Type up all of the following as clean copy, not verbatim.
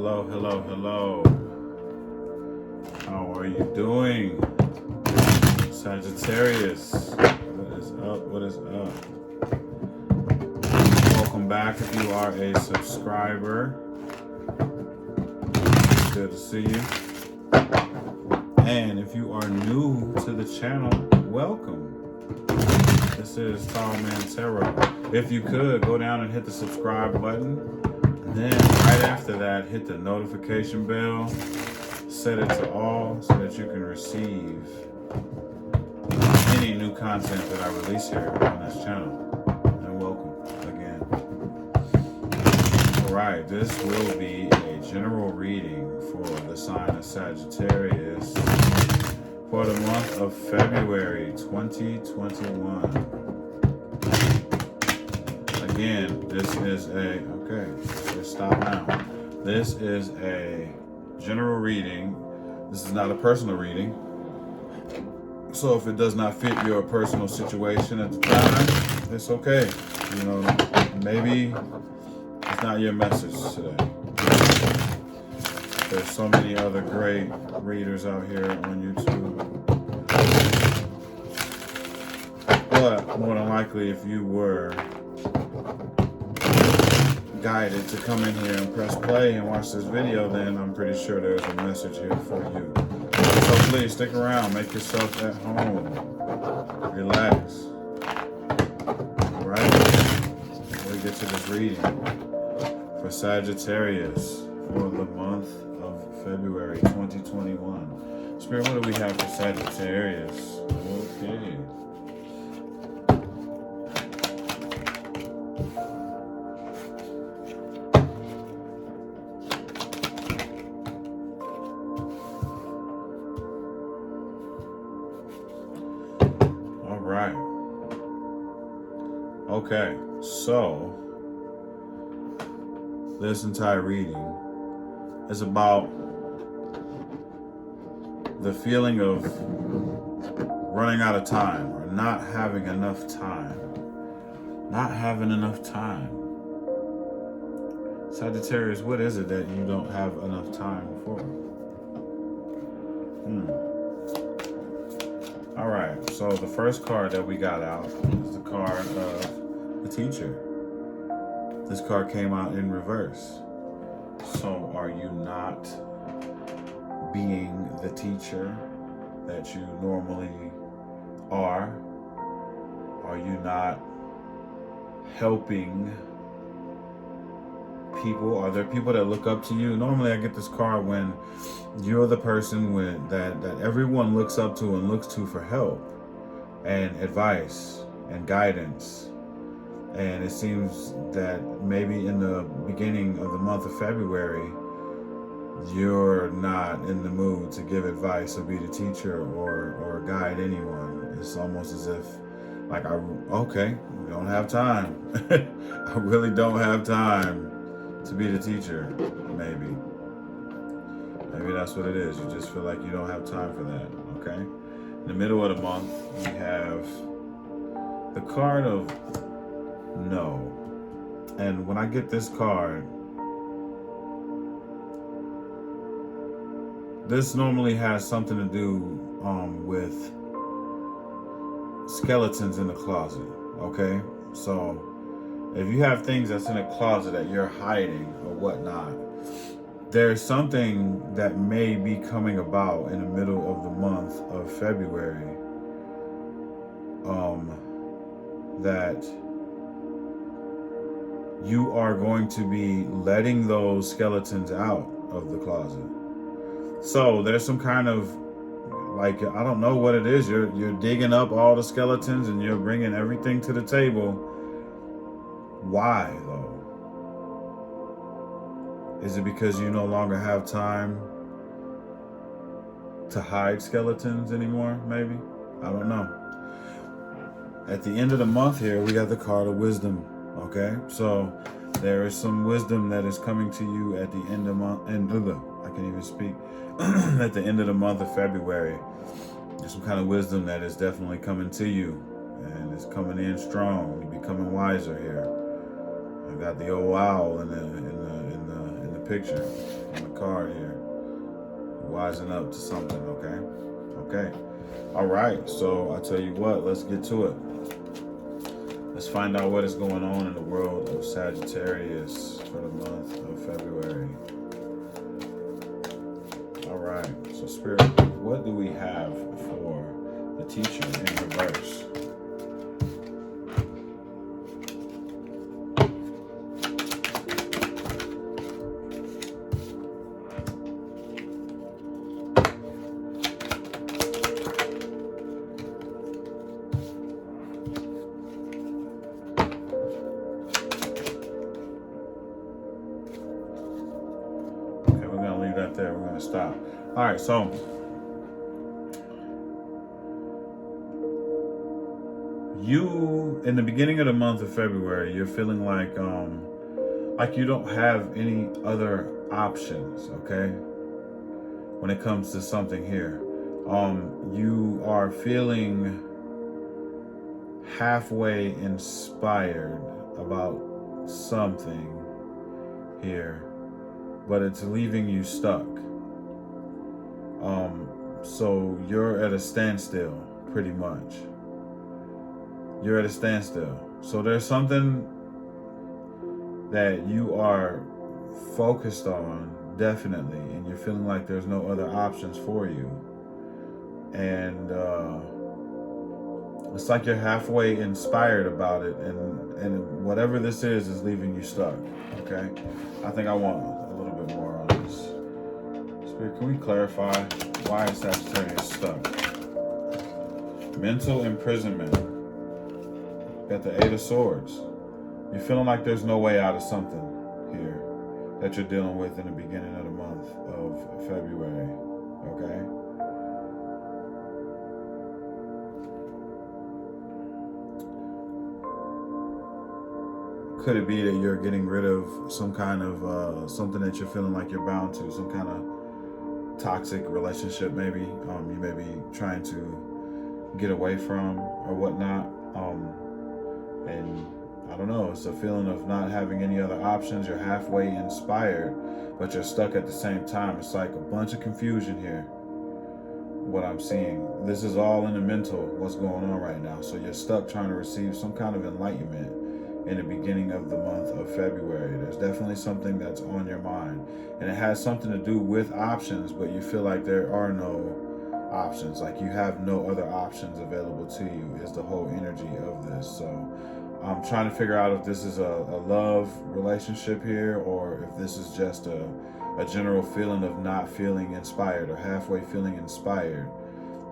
Hello, hello, hello. How are you doing? Sagittarius. What is up? What is up? Welcome back if you are a subscriber. Good to see you. And if you are new to the channel, welcome. This is Tall Man Tarot. If you could, go down and hit the subscribe button. And then right after that, hit the notification bell. Set it to all so that you can receive any new content that I release here on this channel. And welcome again. Alright, this will be a general reading for the sign of Sagittarius for the month of February 2021. Again, this is okay, let's stop now. This is a general reading. This is not a personal reading. So if it does not fit your personal situation at the time, it's okay. You know, maybe it's not your message today. There's so many other great readers out here on YouTube. But more than likely, if you were guided to come in here and press play and watch this video, then I'm pretty sure there's a message here for you. So please stick around, make yourself at home, relax. Alright, we get to this reading for Sagittarius for the month of February 2021. Spirit, what do we have for Sagittarius? Okay. Right. Okay, so this entire reading is about the feeling of running out of time or not having enough time. Not having enough time. Sagittarius, what is it that you don't have enough time for? All right, so the first card that we got out is the card of the teacher. This card came out in reverse. So are you not being the teacher that you normally are? Are you not helping people? Are there people that look up to you? Normally I get this card when you're the person that everyone looks up to and looks to for help and advice and guidance. And it seems that maybe in the beginning of the month of February, you're not in the mood to give advice or be the teacher or guide anyone. It's almost as if, like, okay, we don't have time. I really don't have time to be the teacher, maybe. Maybe that's what it is. You just feel like you don't have time for that, okay? In the middle of the month, we have the card of no. And when I get this card, this normally has something to do with skeletons in the closet, okay? So if you have things that's in a closet that you're hiding or whatnot, there's something that may be coming about in the middle of the month of February that you are going to be letting those skeletons out of the closet. So there's some kind of, like, I don't know what it is. You're digging up all the skeletons and you're bringing everything to the table. Why, though? Is it because you no longer have time to hide skeletons anymore, maybe? I don't know. At the end of the month here, we got the card of wisdom, okay? So there is some wisdom that is coming to you at the end of month, and I can't even speak. At the end of the month of February, there's some kind of wisdom that is definitely coming to you, and it's coming in strong. You're becoming wiser here. I got the old owl in the picture on the card here. Wising up to something, okay? Okay. All right, so I tell you what, let's get to it. Let's find out what is going on in the world of Sagittarius for the month of February. All right, so Spirit, what do we have for the teacher in reverse? There, we're going to stop. All right, so you, in the beginning of the month of February, you're feeling like you don't have any other options, okay? When it comes to something here, you are feeling halfway inspired about something here, but it's leaving you stuck. So you're at a standstill, pretty much. You're at a standstill. So there's something that you are focused on, definitely, and you're feeling like there's no other options for you. And it's like you're halfway inspired about it, and whatever this is leaving you stuck, okay? I think I want a little bit more on this. Spirit, can we clarify why is Sagittarius stuck? Mental imprisonment. Got the 8 of Swords. You're feeling like there's no way out of something here that you're dealing with in the beginning of the month of February, okay? Could it be that you're getting rid of some kind of something that you're feeling like you're bound to, some kind of toxic relationship maybe, you may be trying to get away from or whatnot, and I don't know, it's a feeling of not having any other options. You're halfway inspired, but you're stuck at the same time. It's like a bunch of confusion here, what I'm seeing. This is all in the mental, what's going on right now. So you're stuck trying to receive some kind of enlightenment in the beginning of the month of February. There's definitely something that's on your mind, and it has something to do with options, but you feel like there are no options, like you have no other options available to you, is the whole energy of this. So I'm trying to figure out if this is a love relationship here, or if this is just a general feeling of not feeling inspired, or halfway feeling inspired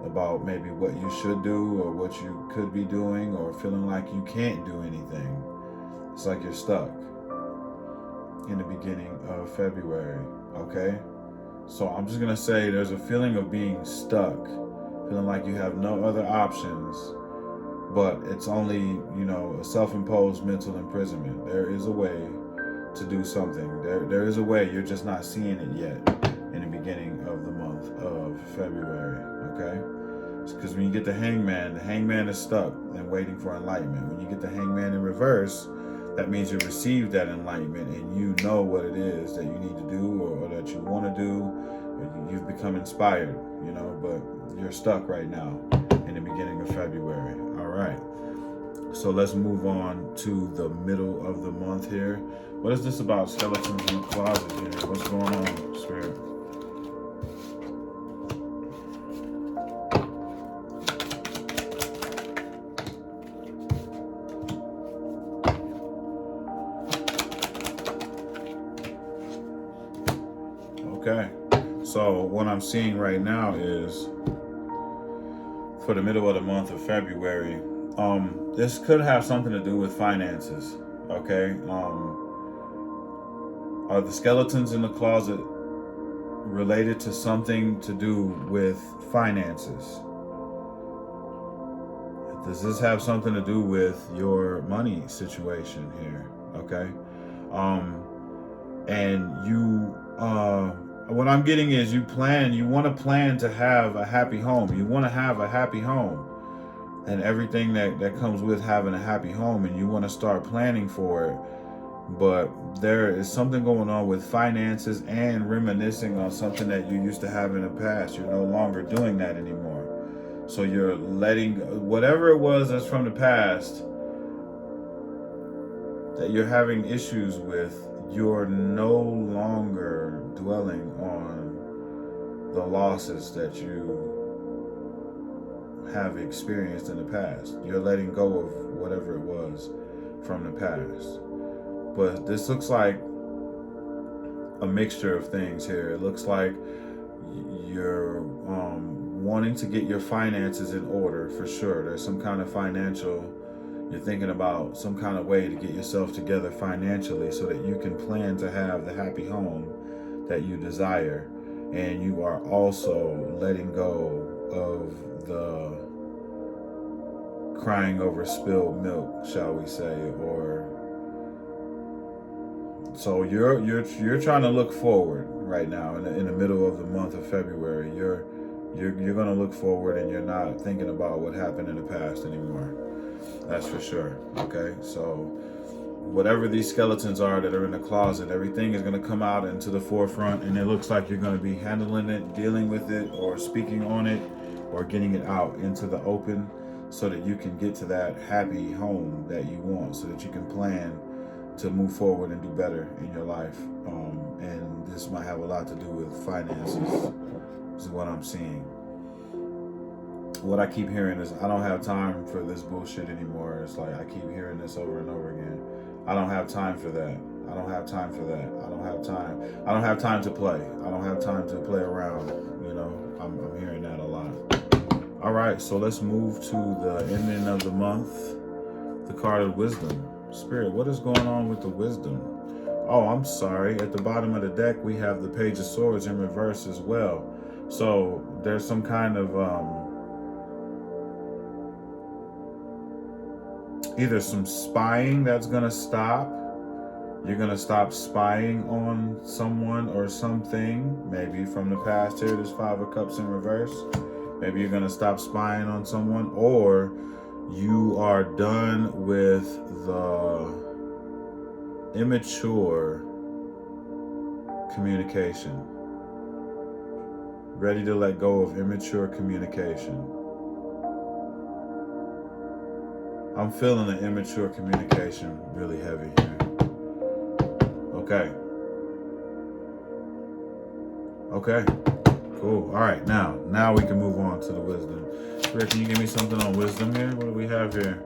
about maybe what you should do or what you could be doing, or feeling like you can't do anything. It's like you're stuck in the beginning of February, okay? So I'm just gonna say there's a feeling of being stuck, feeling like you have no other options, but it's only, you know, a self-imposed mental imprisonment. There is a way to do something. There is a way, you're just not seeing it yet in the beginning of the month of February, okay? Because when you get the hangman is stuck and waiting for enlightenment. When you get the hangman in reverse, that means you received that enlightenment and you know what it is that you need to do, or that you want to do, or you've become inspired, you know, but you're stuck right now in the beginning of February. All right. So let's move on to the middle of the month here. What is this about skeletons in the closet here? What's going on, Spirit? Okay, so what I'm seeing right now is for the middle of the month of February, this could have something to do with finances, okay? Are the skeletons in the closet related to something to do with finances? Does this have something to do with your money situation here, okay? And you, what I'm getting is you want to plan to have a happy home. You want to have a happy home and everything that comes with having a happy home, and you want to start planning for it. but there is something going on with finances and reminiscing on something that you used to have in the past. You're no longer doing that anymore. So you're letting whatever it was that's from the past that you're having issues with, you're no longer dwelling on the losses that you have experienced in the past. You're letting go of whatever it was from the past. But this looks like a mixture of things here. It looks like you're wanting to get your finances in order for sure. There's some kind of financial, you're thinking about some kind of way to get yourself together financially so that you can plan to have the happy home that you desire. And you are also letting go of the crying over spilled milk, shall we say, or so you're trying to look forward right now in the middle of the month of February. You're going to look forward, and you're not thinking about what happened in the past anymore. That's for sure. Okay, so whatever these skeletons are that are in the closet, everything is going to come out into the forefront, and it looks like you're going to be handling it, dealing with it, or speaking on it, or getting it out into the open so that you can get to that happy home that you want, so that you can plan to move forward and do better in your life. And this might have a lot to do with finances. This is what I'm seeing. What I keep hearing is, I don't have time for this bullshit anymore. It's like I keep hearing this over and over again. I don't have time for that. I don't have time for that. I don't have time. I don't have time to play. I don't have time to play around. You know, I'm hearing that a lot. All right, so let's move to the ending of the month. The card of wisdom. Spirit, what is going on with the wisdom? Oh, I'm sorry. At the bottom of the deck, we have the Page of Swords in reverse as well. So there's some kind of either some spying that's going to stop. You're going to stop spying on someone or something. Maybe from the past here, there's Five of Cups in reverse. Maybe you're going to stop spying on someone, or you are done with the immature communication. Ready to let go of immature communication. I'm feeling the immature communication really heavy here. Okay. Okay. Cool. All right. Now we can move on to the wisdom. Rick, can you give me something on wisdom here? What do we have here?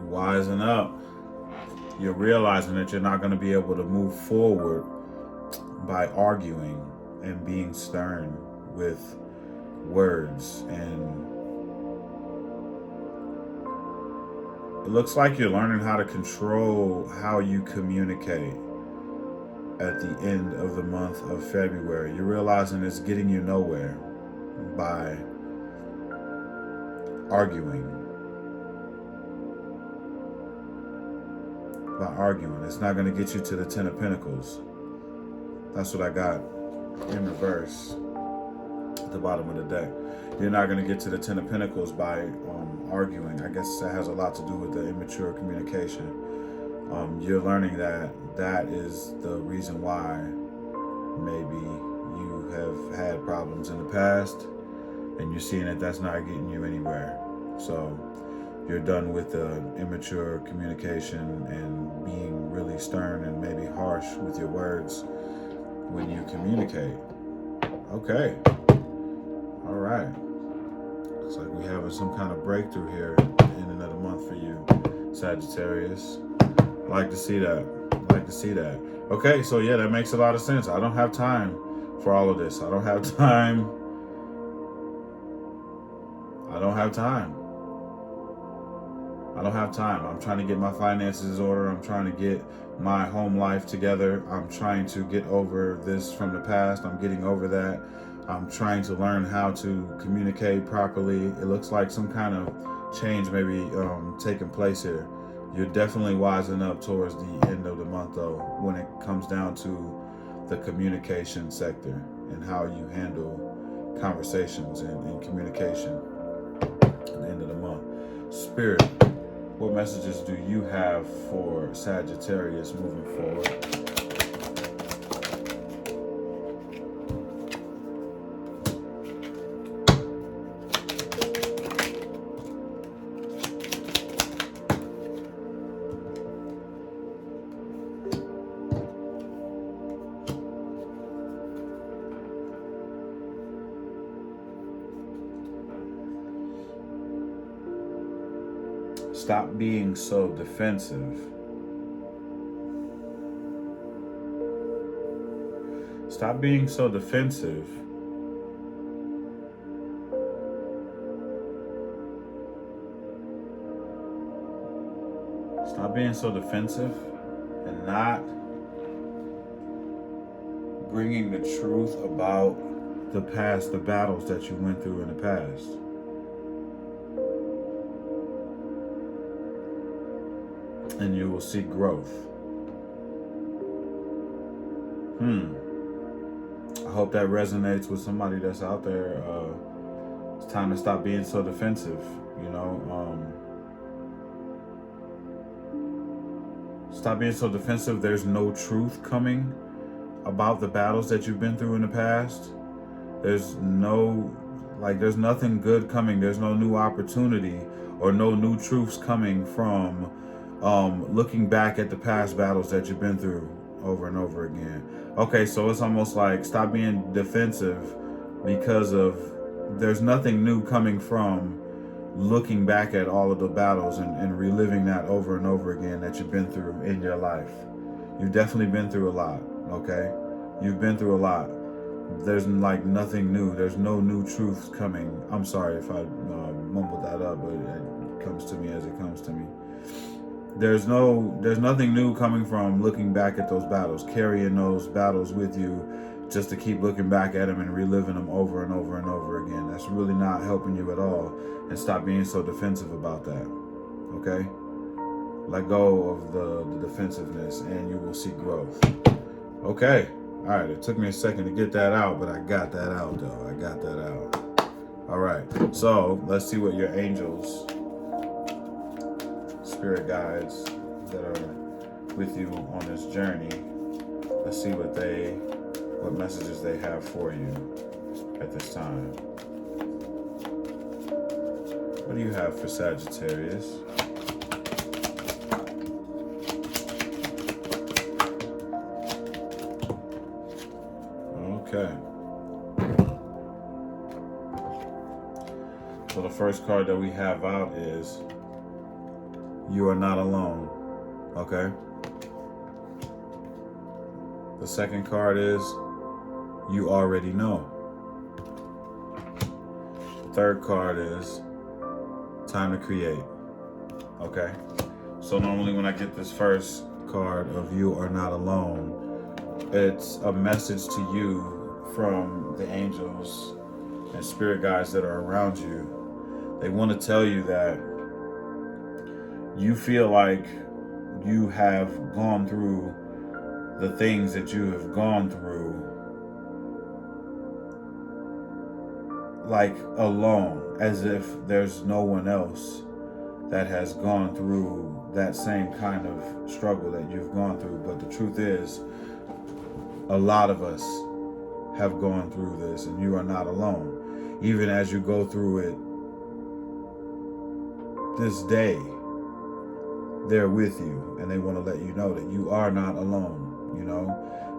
Wisen up. You're realizing that you're not going to be able to move forward by arguing and being stern with words. And it looks like you're learning how to control how you communicate at the end of the month of February. You're realizing it's getting you nowhere by arguing. It's not going to get you to the Ten of Pentacles. That's what I got in reverse at the bottom of the deck. You're not going to get to the Ten of Pentacles by arguing. I guess that has a lot to do with the immature communication. You're learning that is the reason why maybe you have had problems in the past, and you're seeing that that's not getting you anywhere. So you're done with the immature communication and being really stern and maybe harsh with your words when you communicate. Okay. All right. Looks like we're having some kind of breakthrough here at the end of the month for you, Sagittarius. Like to see that. Okay, so yeah, that makes a lot of sense. I don't have time for all of this. I don't have time. I'm trying to get my finances in order. I'm trying to get my home life together. I'm trying to get over this from the past. I'm getting over that. I'm trying to learn how to communicate properly. It looks like some kind of change may be taking place here. You're definitely wising up towards the end of the month, though, when it comes down to the communication sector and how you handle conversations and communication at the end of the month. Spirit, what messages do you have for Sagittarius moving forward? Stop being so defensive. Stop being so defensive. Stop being so defensive and not bringing the truth about the past, the battles that you went through in the past. And you will see growth. I hope that resonates with somebody that's out there. It's time to stop being so defensive, you know. Stop being so defensive. There's no truth coming about the battles that you've been through in the past. There's nothing good coming. There's no new opportunity or no new truths coming from looking back at the past battles that you've been through over and over again. Okay, so it's almost like stop being defensive because of there's nothing new coming from looking back at all of the battles and reliving that over and over again that you've been through in your life. You've definitely been through a lot, okay? You've been through a lot. There's like nothing new. There's no new truths coming. I'm sorry if I mumbled that up, but it comes to me as it comes to me. There's nothing new coming from looking back at those battles, carrying those battles with you just to keep looking back at them and reliving them over and over and over again. That's really not helping you at all. And stop being so defensive about that, okay? Let go of the defensiveness and you will see growth. Okay, all right, it took me a second to get that out, but I got that out though, I got that out. All right, so let's see what your angels, spirit guides that are with you on this journey, let's see what messages they have for you at this time. What do you have for Sagittarius? Okay. So the first card that we have out is You Are Not Alone. Okay. The second card is You Already Know. The third card is Time to Create. Okay. So normally when I get this first card of You Are Not Alone, it's a message to you from the angels and spirit guides that are around you. They want to tell you that you feel like you have gone through the things that you have gone through like alone, as if there's no one else that has gone through that same kind of struggle that you've gone through. But the truth is, a lot of us have gone through this, and you are not alone. Even as you go through it this day, they're with you, and they want to let you know that you are not alone. You know,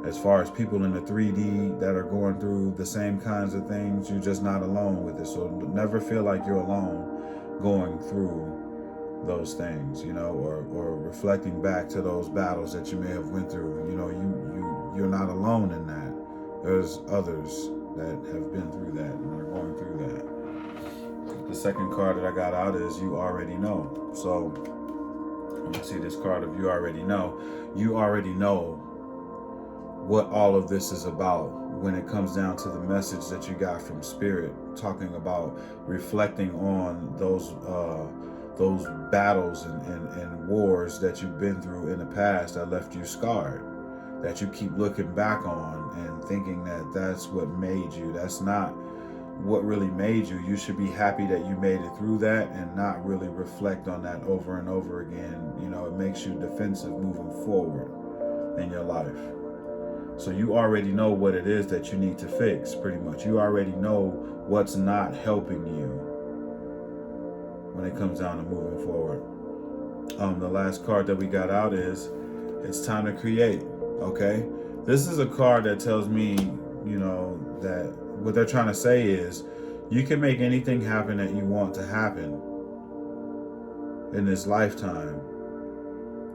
as far as people in the 3D that are going through the same kinds of things, you're just not alone with it. So never feel like you're alone going through those things, you know, or reflecting back to those battles that you may have went through. You know, you're not alone in that. There's others that have been through that and are going through that. The second card that I got out is You Already Know. So when you see this card of You Already Know, you already know what all of this is about when it comes down to the message that you got from Spirit, talking about reflecting on those battles and wars that you've been through in the past that left you scarred, that you keep looking back on and thinking that that's what made you. That's not what really made you. You should be happy that you made it through that and not really reflect on that over and over again. You know, it makes you defensive moving forward in your life. So you already know what it is that you need to fix, pretty much. You already know what's not helping you when it comes down to moving forward. The last card that we got out is, it's time to create, okay? This is a card that tells me, you know, that what they're trying to say is, you can make anything happen that you want to happen in this lifetime.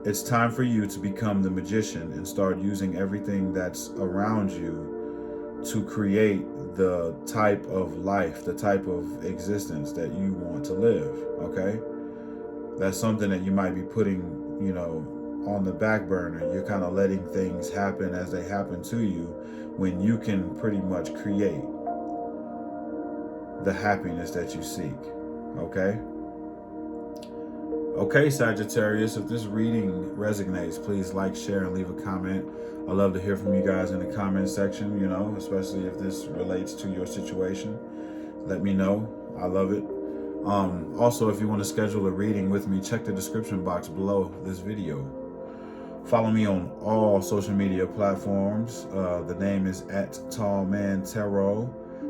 It's time for you to become the magician and start using everything that's around you to create the type of life, the type of existence that you want to live, okay? That's something that you might be putting, you know, on the back burner. You're kind of letting things happen as they happen to you, when you can pretty much create the happiness that you seek, okay? Okay, Sagittarius, if this reading resonates, please like, share, and leave a comment. I love to hear from you guys in the comment section, you know, especially if this relates to your situation. Let me know. I love it. Also, if you want to schedule a reading with me, check the description box below this video. Follow me on all social media platforms. The name is @TallManTarot.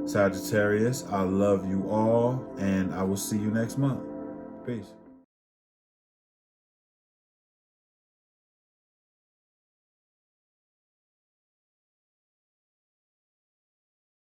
Sagittarius, I love you all, and I will see you next month. Peace.